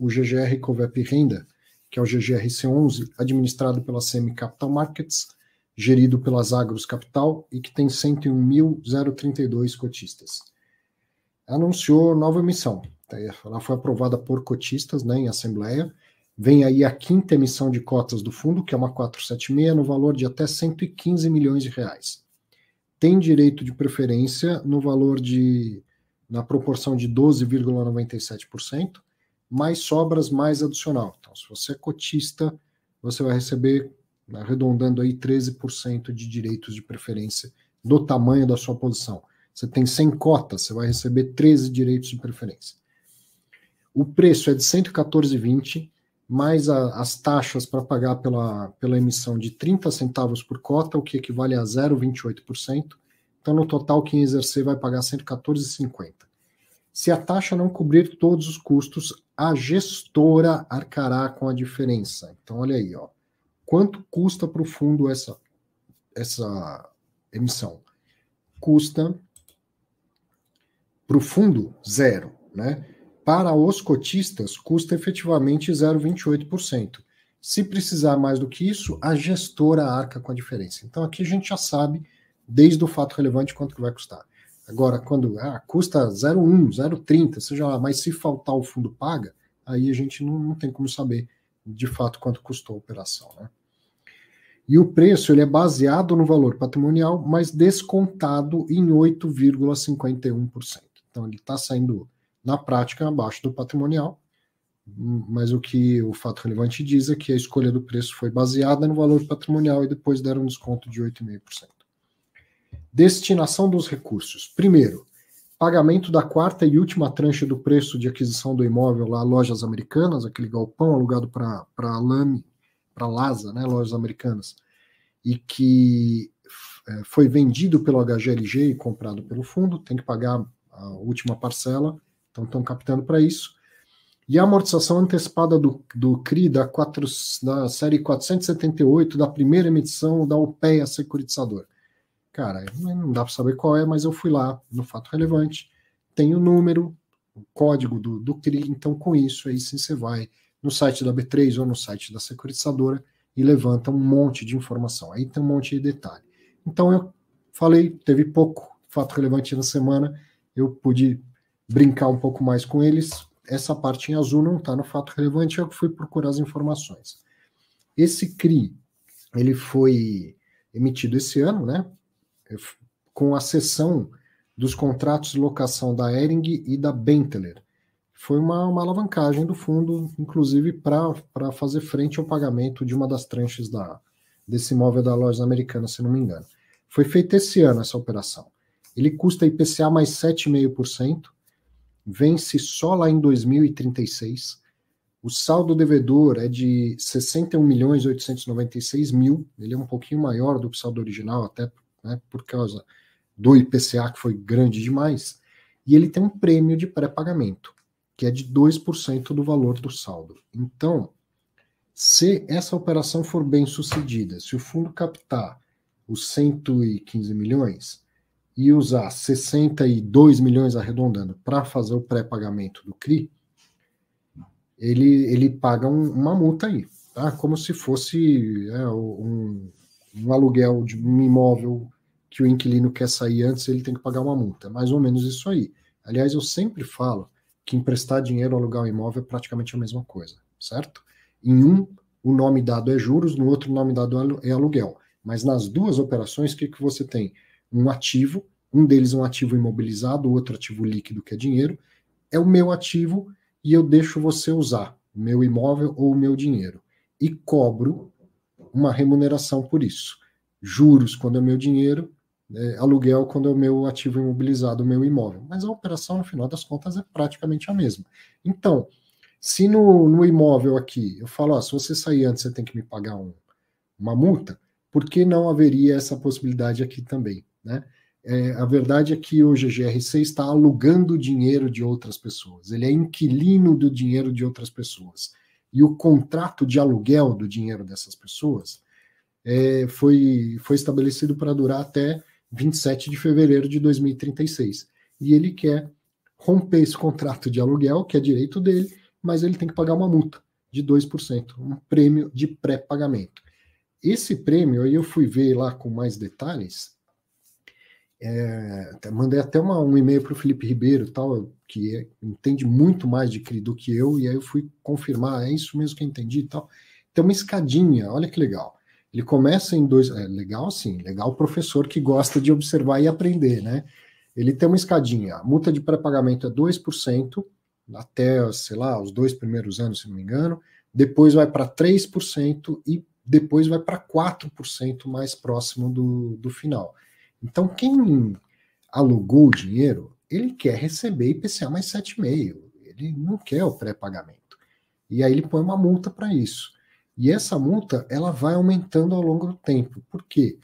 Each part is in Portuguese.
o GGR Covep Renda, que é o GGRC11, administrado pela CM Capital Markets, gerido pelas Agros Capital e que tem 101.032 cotistas. Anunciou nova emissão. Ela foi aprovada por cotistas, né, em assembleia. Vem aí a 5ª emissão de cotas do fundo, que é uma 476, no valor de até 115 milhões de reais. Tem direito de preferência no valor na proporção de 12,97%, mais sobras, mais adicional. Então, se você é cotista, você vai receber, arredondando aí, 13% de direitos de preferência do tamanho da sua posição. Você tem 100 cotas, você vai receber 13 direitos de preferência. O preço é de R$ 114,20, mais as taxas para pagar pela emissão de 30 centavos por cota, o que equivale a 0,28%. Então, no total, quem exercer vai pagar R$ 114,50. Se a taxa não cobrir todos os custos, a gestora arcará com a diferença. Então, olha aí, ó. Quanto custa para o fundo essa emissão? Custa para o fundo, 0, né? Para os cotistas, custa efetivamente 0,28%. Se precisar mais do que isso, a gestora arca com a diferença. Então, aqui a gente já sabe, desde o fato relevante, quanto que vai custar. Agora, quando custa 0,1, 0,30, seja lá, mas se faltar o fundo paga, aí a gente não tem como saber de fato quanto custou a operação, né? E o preço ele é baseado no valor patrimonial, mas descontado em 8,51%. Então ele está saindo, na prática, abaixo do patrimonial, mas o que o fato relevante diz é que a escolha do preço foi baseada no valor patrimonial e depois deram um desconto de 8,5%. Destinação dos recursos. Primeiro, pagamento da 4ª e última tranche do preço de aquisição do imóvel lá, Lojas Americanas, aquele galpão alugado para LASA, né, Lojas Americanas, e que foi vendido pelo HGLG e comprado pelo fundo, tem que pagar a última parcela, então estão captando para isso. E a amortização antecipada do CRI da série 478, da primeira emissão da UPEA Securitizadora. Cara, não dá para saber qual é, mas eu fui lá no fato relevante, tem o número, o código do CRI, então com isso aí sim você vai no site da B3 ou no site da securitizadora e levanta um monte de informação, aí tem um monte de detalhe. Então eu falei, teve pouco fato relevante na semana, eu pude brincar um pouco mais com eles, essa parte em azul não está no fato relevante, eu fui procurar as informações. Esse CRI, ele foi emitido esse ano, né, com a cessão dos contratos de locação da Hering e da Benteler. Foi uma alavancagem do fundo, inclusive para fazer frente ao pagamento de uma das tranches desse imóvel da Lojas Americanas, se não me engano. Foi feita esse ano essa operação. Ele custa IPCA mais 7,5%, vence só lá em 2036. O saldo devedor é de 61.896.000, ele é um pouquinho maior do que o saldo original, até, né, por causa do IPCA, que foi grande demais, e ele tem um prêmio de pré-pagamento, que é de 2% do valor do saldo. Então, se essa operação for bem sucedida, se o fundo captar os 115 milhões e usar 62 milhões arredondando para fazer o pré-pagamento do CRI, ele paga uma multa aí, tá? Como se fosse um aluguel de um imóvel que o inquilino quer sair antes, ele tem que pagar uma multa. Mais ou menos isso aí. Aliás, eu sempre falo que emprestar dinheiro ou alugar um imóvel é praticamente a mesma coisa, certo? Em um, o nome dado é juros, no outro, o nome dado é aluguel. Mas nas duas operações, o que você tem? Um ativo, um deles é um ativo imobilizado, o outro ativo líquido, que é dinheiro, é o meu ativo e eu deixo você usar o meu imóvel ou o meu dinheiro. E cobro uma remuneração por isso. Juros quando é meu dinheiro, aluguel quando é o meu ativo imobilizado, o meu imóvel. Mas a operação, no final das contas, é praticamente a mesma. Então, se no imóvel aqui eu falo, se você sair antes, você tem que me pagar uma multa, por que não haveria essa possibilidade aqui também, né? A verdade é que o GGRC está alugando o dinheiro de outras pessoas, ele é inquilino do dinheiro de outras pessoas. E o contrato de aluguel do dinheiro dessas pessoas foi estabelecido para durar até 27 de fevereiro de 2036. E ele quer romper esse contrato de aluguel, que é direito dele, mas ele tem que pagar uma multa de 2%, um prêmio de pré-pagamento. Esse prêmio, aí eu fui ver lá com mais detalhes, mandei até um e-mail para o Felipe Ribeiro, tal, que entende muito mais de CRI do que eu, e aí eu fui confirmar, é isso mesmo que eu entendi e tal. Tem uma escadinha, olha que legal. Ele começa em legal sim, legal o professor que gosta de observar e aprender, né? Ele tem uma escadinha, a multa de pré-pagamento é 2%, até, sei lá, os 2 primeiros anos, se não me engano, depois vai para 3% e depois vai para 4% mais próximo do final. Então, quem alugou o dinheiro, ele quer receber IPCA mais 7,5%, ele não quer o pré-pagamento. E aí ele põe uma multa para isso. E essa multa, ela vai aumentando ao longo do tempo. Por quê?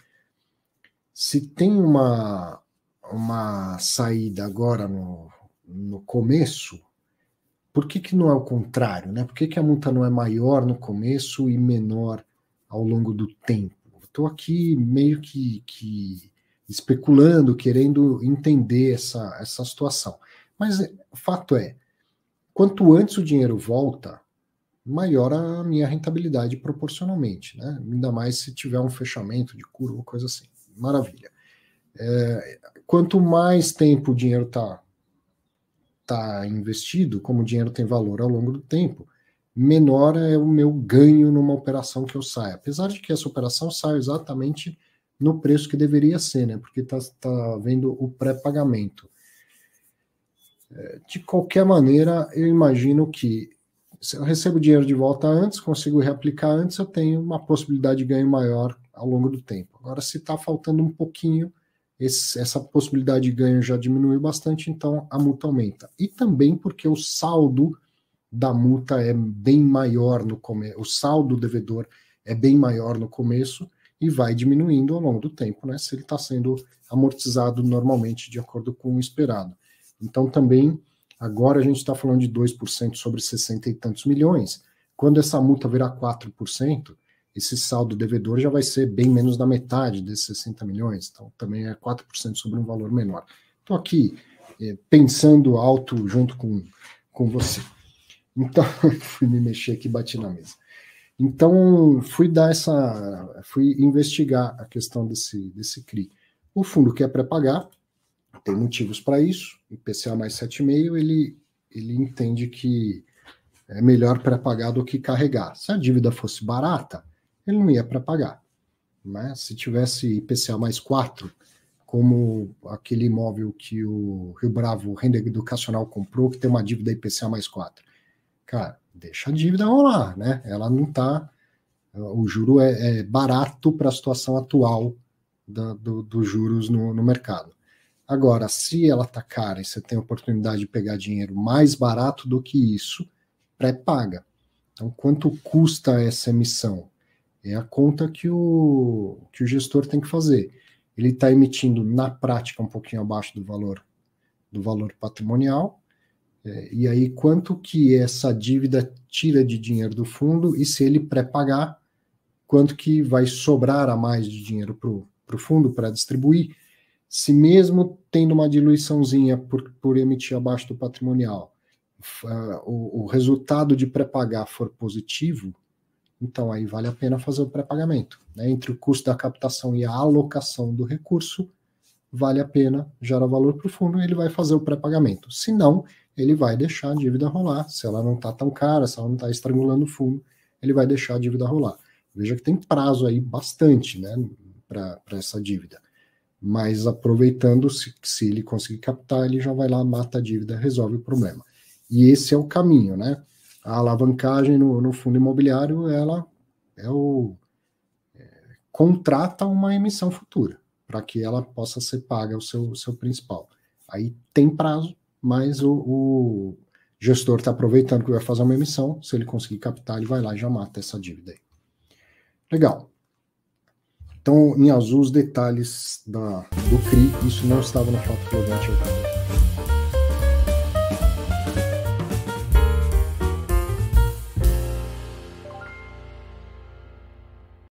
Se tem uma saída agora no começo, por que não é o contrário, né? Por que a multa não é maior no começo e menor ao longo do tempo? Estou aqui meio que especulando, querendo entender essa situação. Mas o fato é, quanto antes o dinheiro volta, maior a minha rentabilidade proporcionalmente, né? Ainda mais se tiver um fechamento de curva ou coisa assim. Maravilha. Quanto mais tempo o dinheiro está investido, como o dinheiro tem valor ao longo do tempo, menor é o meu ganho numa operação que eu saio. Apesar de que essa operação sai exatamente no preço que deveria ser, né? Porque está vendo o pré-pagamento. De qualquer maneira, eu imagino que se eu recebo dinheiro de volta antes, consigo reaplicar antes, eu tenho uma possibilidade de ganho maior ao longo do tempo. Agora, se está faltando um pouquinho, essa possibilidade de ganho já diminuiu bastante, então a multa aumenta. E também porque o saldo da multa é bem maior no começo, o saldo devedor é bem maior no começo e vai diminuindo ao longo do tempo, né? Se ele está sendo amortizado normalmente de acordo com o esperado. Então também, agora a gente está falando de 2% sobre 60 e tantos milhões. Quando essa multa virar 4%, esse saldo devedor já vai ser bem menos da metade desses 60 milhões, então também é 4% sobre um valor menor. Estou aqui pensando alto junto com você. Então, fui me mexer aqui e bati na mesa. Então, fui investigar a questão desse CRI. O fundo quer pré-pagar, tem motivos para isso, IPCA mais 7,5, ele entende que é melhor pré-pagar do que carregar. Se a dívida fosse barata, ele não ia pré-pagar. Né? Se tivesse IPCA mais 4, como aquele imóvel que o Rio Bravo Renda Educacional comprou, que tem uma dívida IPCA mais 4. Cara, deixa a dívida rolar, né? Ela não está... O juro é barato para a situação atual dos juros no mercado. Agora, se ela está cara e você tem a oportunidade de pegar dinheiro mais barato do que isso, pré-paga. Então, quanto custa essa emissão? É a conta que o gestor tem que fazer. Ele está emitindo, na prática, um pouquinho abaixo do valor patrimonial, e aí quanto que essa dívida tira de dinheiro do fundo, e se ele pré-pagar, quanto que vai sobrar a mais de dinheiro para o fundo para distribuir, se mesmo tendo uma diluiçãozinha por emitir abaixo do patrimonial, o resultado de pré-pagar for positivo, então aí vale a pena fazer o pré-pagamento. Né? Entre o custo da captação e a alocação do recurso, vale a pena, gera valor para o fundo, e ele vai fazer o pré-pagamento. Se não, ele vai deixar a dívida rolar. Se ela não está tão cara, se ela não está estrangulando o fundo, ele vai deixar a dívida rolar. Veja que tem prazo aí bastante, né, para essa dívida. Mas aproveitando, se ele conseguir captar, ele já vai lá, mata a dívida, resolve o problema. E esse é o caminho, né? A alavancagem no fundo imobiliário, ela contrata uma emissão futura, para que ela possa ser paga o seu principal. Aí tem prazo, mas o gestor está aproveitando que vai fazer uma emissão, se ele conseguir captar, ele vai lá e já mata essa dívida aí. Legal. Então, em azul, os detalhes do CRI, isso não estava no fato relevante.